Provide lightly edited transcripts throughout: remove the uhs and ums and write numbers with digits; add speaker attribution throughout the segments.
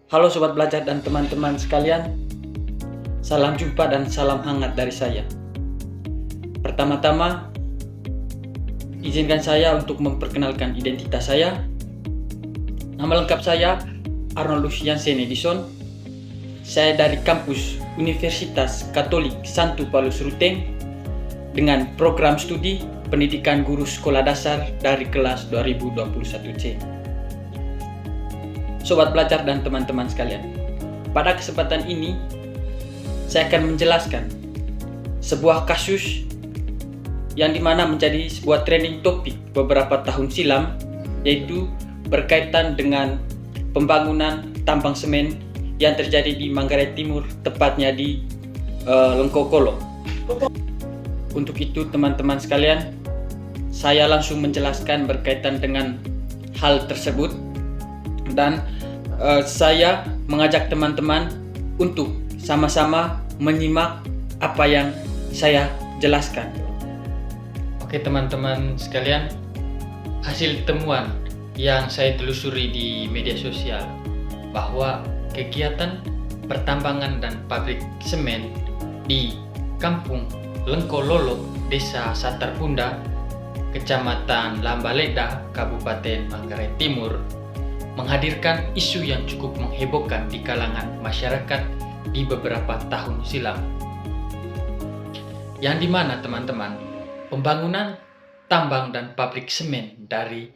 Speaker 1: Halo Sobat Belajar dan teman-teman sekalian, salam jumpa dan salam hangat dari saya. Pertama-tama, izinkan saya untuk memperkenalkan identitas saya. Nama lengkap saya Arnold Lucian Senedison. Saya dari kampus Universitas Katolik Santo Paulus Ruteng dengan program studi Pendidikan Guru Sekolah Dasar dari kelas 2021C. Sobat Belajar dan teman-teman sekalian, pada kesempatan ini saya akan menjelaskan sebuah kasus yang dimana menjadi sebuah trending topik beberapa tahun silam, yaitu berkaitan dengan pembangunan tambang semen yang terjadi di Manggarai Timur, tepatnya di Lengkokolo. Untuk itu teman-teman sekalian, saya langsung menjelaskan berkaitan dengan hal tersebut, dan saya mengajak teman-teman untuk sama-sama menyimak apa yang saya jelaskan. Oke teman-teman sekalian, hasil temuan yang saya telusuri di media sosial bahwa kegiatan pertambangan dan pabrik semen di Kampung Lengkololo, Desa Satarpunda, Kecamatan Lambaleda, Kabupaten Manggarai Timur menghadirkan isu yang cukup menghebohkan di kalangan masyarakat di beberapa tahun silam. Yang dimana teman-teman, pembangunan tambang dan pabrik semen dari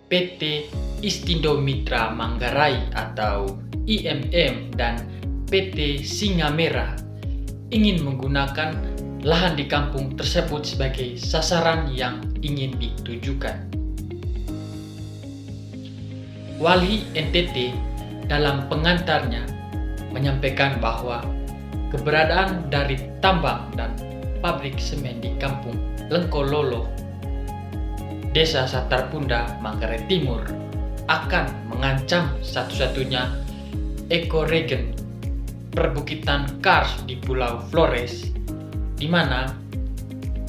Speaker 1: PT Istindo Mitra Manggarai atau IMM dan PT Singa Merah ingin menggunakan lahan di kampung tersebut sebagai sasaran yang ingin ditujukan. Wali NTT dalam pengantarnya menyampaikan bahwa keberadaan dari tambang dan pabrik semen di Kampung Lengkololo, Desa Satarpunda, Manggarai Timur akan mengancam satu-satunya ekoregion perbukitan kars di Pulau Flores, di mana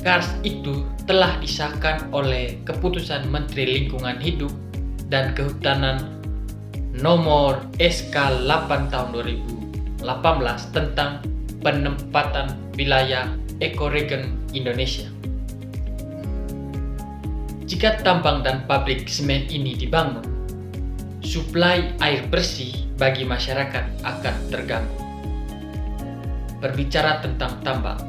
Speaker 1: kars itu telah disahkan oleh keputusan Menteri Lingkungan Hidup dan Kehutanan nomor SK 8 tahun 2018 tentang penempatan wilayah ekoregion Indonesia. Jika tambang dan pabrik semen ini dibangun, suplai air bersih bagi masyarakat akan terganggu. Berbicara tentang tambang,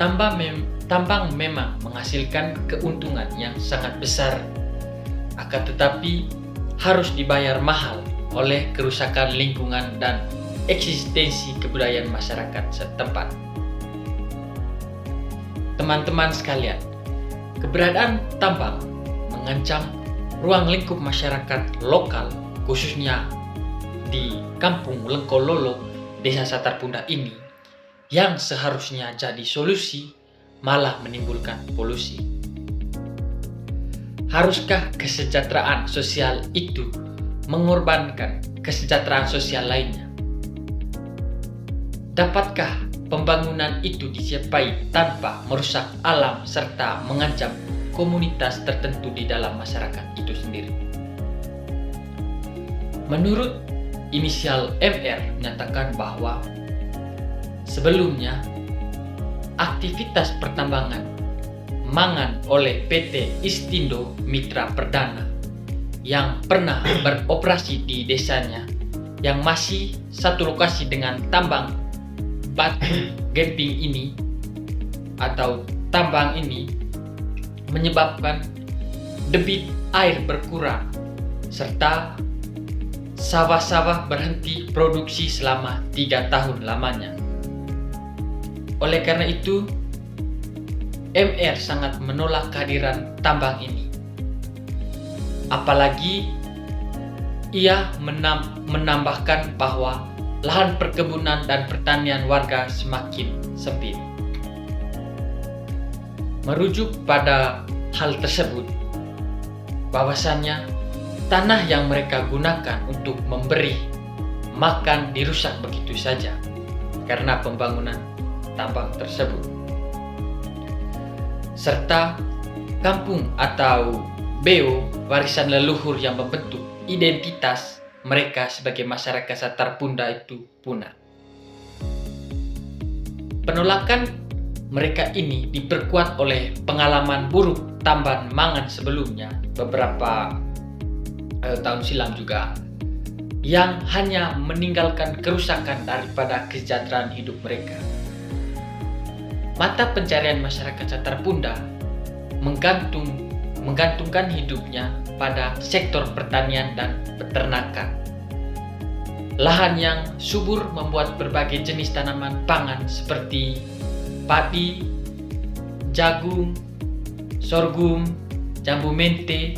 Speaker 1: tambang memang menghasilkan keuntungan yang sangat besar, akan tetapi harus dibayar mahal oleh kerusakan lingkungan dan eksistensi kebudayaan masyarakat setempat. Teman-teman sekalian, keberadaan tambang mengancam ruang lingkup masyarakat lokal, khususnya di Kampung Lengkololo, Desa Satarpunda ini, yang seharusnya jadi solusi malah menimbulkan polusi. Haruskah kesejahteraan sosial itu mengorbankan kesejahteraan sosial lainnya? Dapatkah pembangunan itu dicapai tanpa merusak alam serta mengancam komunitas tertentu di dalam masyarakat itu sendiri? Menurut inisial MR menyatakan bahwa sebelumnya aktivitas pertambangan mangan oleh PT Istindo Mitra Perdana yang pernah beroperasi di desanya yang masih satu lokasi dengan tambang batu gemping ini atau tambang ini menyebabkan debit air berkurang serta sawah-sawah berhenti produksi selama 3 tahun lamanya. Oleh karena itu, MR sangat menolak kehadiran tambang ini. Apalagi ia menambahkan bahwa lahan perkebunan dan pertanian warga semakin sempit. Merujuk pada hal tersebut, bahwasannya tanah yang mereka gunakan untuk memberi makan dirusak begitu saja karena pembangunan tambang tersebut. Serta kampung atau BO, warisan leluhur yang membentuk identitas mereka sebagai masyarakat Satar Punda itu punah. Penolakan mereka ini diperkuat oleh pengalaman buruk tamban mangan sebelumnya beberapa tahun silam juga, yang hanya meninggalkan kerusakan daripada kesejahteraan hidup mereka. Mata pencarian masyarakat Satar Punda menggantungkan hidupnya pada sektor pertanian dan peternakan. Lahan yang subur membuat berbagai jenis tanaman pangan seperti padi, jagung, sorghum, jambu mente,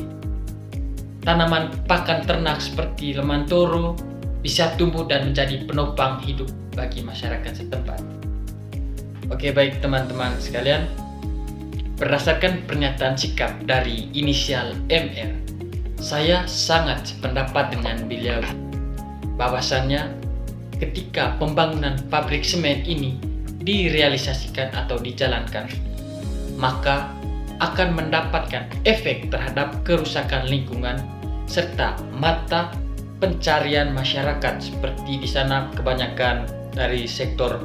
Speaker 1: tanaman pakan ternak seperti lemantoro bisa tumbuh dan menjadi penopang hidup bagi masyarakat setempat. Oke, baik teman-teman sekalian, berdasarkan pernyataan sikap dari inisial MR, saya sangat sependapat dengan beliau bahwasannya ketika pembangunan pabrik semen ini direalisasikan atau dijalankan, maka akan mendapatkan efek terhadap kerusakan lingkungan serta mata pencarian masyarakat, seperti di sana kebanyakan dari sektor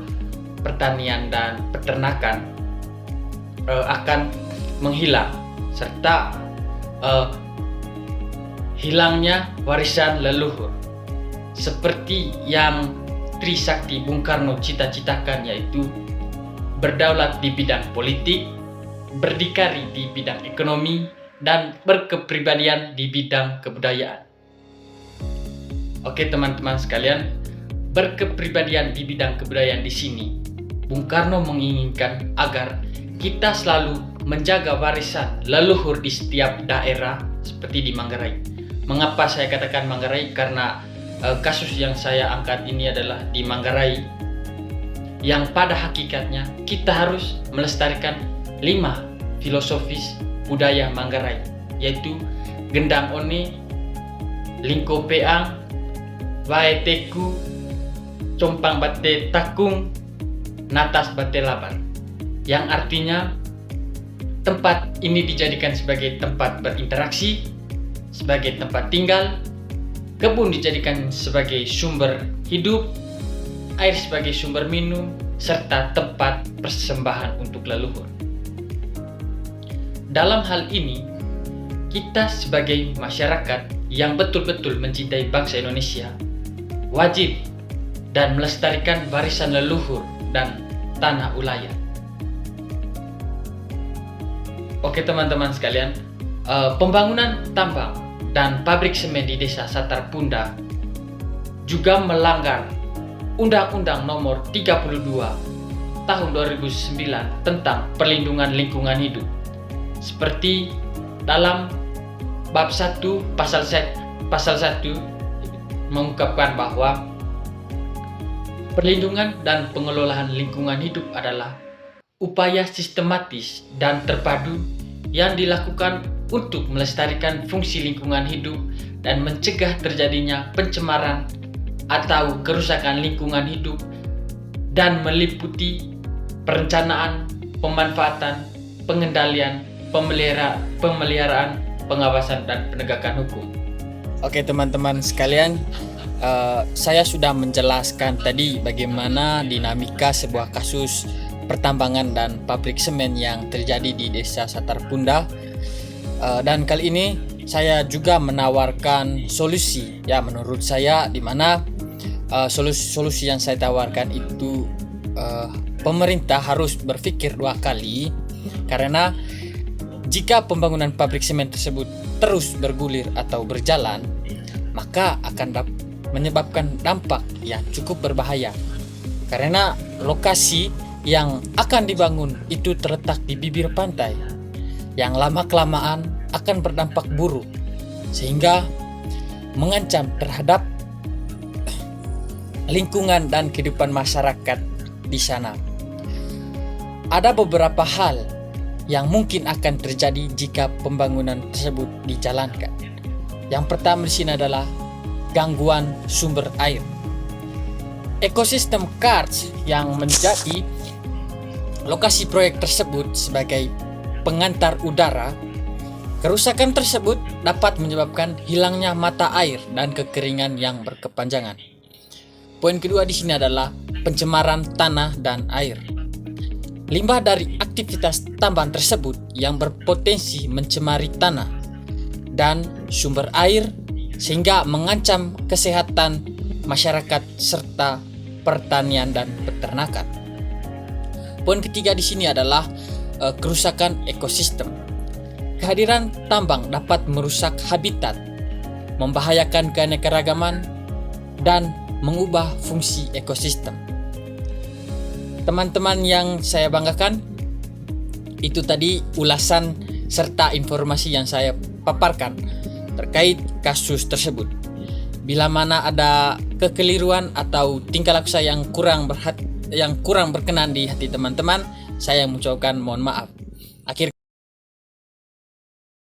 Speaker 1: pertanian dan peternakan akan menghilang, serta hilangnya warisan leluhur seperti yang Trisakti Bung Karno cita-citakan, yaitu berdaulat di bidang politik, berdikari di bidang ekonomi, dan berkepribadian di bidang kebudayaan. Oke teman-teman sekalian, berkepribadian di bidang kebudayaan di sini, Bung Karno menginginkan agar kita selalu menjaga warisan leluhur di setiap daerah seperti di Manggarai. Mengapa saya katakan Manggarai? Karena kasus yang saya angkat ini adalah di Manggarai, yang pada hakikatnya kita harus melestarikan 5 filosofis budaya Manggarai, yaitu Gendang One, Lingko Peang, Wae Teku, Compang Bate Takung, Natas Bate Laban, yang artinya tempat ini dijadikan sebagai tempat berinteraksi, sebagai tempat tinggal, kebun dijadikan sebagai sumber hidup, air sebagai sumber minum, serta tempat persembahan untuk leluhur. Dalam hal ini, kita sebagai masyarakat yang betul-betul mencintai bangsa Indonesia wajib dan melestarikan warisan leluhur dan tanah ulayat. Oke teman-teman sekalian, pembangunan tambang dan pabrik semen di desa Satar Punda juga melanggar Undang-Undang Nomor 32 Tahun 2009 tentang perlindungan lingkungan hidup, seperti dalam bab 1 pasal 1 mengungkapkan bahwa perlindungan dan pengelolaan lingkungan hidup adalah upaya sistematis dan terpadu yang dilakukan untuk melestarikan fungsi lingkungan hidup dan mencegah terjadinya pencemaran atau kerusakan lingkungan hidup, dan meliputi perencanaan, pemanfaatan, pengendalian, pemeliharaan, pengawasan, dan penegakan hukum. Oke teman-teman sekalian, saya sudah menjelaskan tadi bagaimana dinamika sebuah kasus pertambangan dan pabrik semen yang terjadi di desa Satar Punda. Dan kali ini saya juga menawarkan solusi, ya menurut saya, di mana solusi yang saya tawarkan itu pemerintah harus berpikir 2 kali, karena jika pembangunan pabrik semen tersebut terus bergulir atau berjalan, maka akan menyebabkan dampak yang cukup berbahaya, karena lokasi yang akan dibangun itu terletak di bibir pantai yang lama-kelamaan akan berdampak buruk, sehingga mengancam terhadap lingkungan dan kehidupan masyarakat di sana. Ada beberapa hal yang mungkin akan terjadi jika pembangunan tersebut dijalankan. Yang pertama di sini adalah gangguan sumber air. Ekosistem Karts yang menjadi lokasi proyek tersebut sebagai pengantar udara
Speaker 2: Kerusakan tersebut dapat menyebabkan hilangnya mata air dan kekeringan yang berkepanjangan. Poin kedua di sini adalah pencemaran tanah dan air. Limbah dari aktivitas tambangan tersebut yang berpotensi mencemari tanah dan sumber air sehingga mengancam kesehatan masyarakat serta pertanian dan peternakan. Poin ketiga di sini adalah kerusakan ekosistem. Kehadiran tambang dapat merusak habitat, membahayakan keanekaragaman, dan mengubah fungsi ekosistem. Teman-teman yang saya banggakan, itu tadi ulasan serta informasi yang saya paparkan terkait kasus tersebut. Bila mana ada kekeliruan atau tingkah laku saya yang kurang berkenan di hati teman-teman, saya mengucapkan mohon maaf.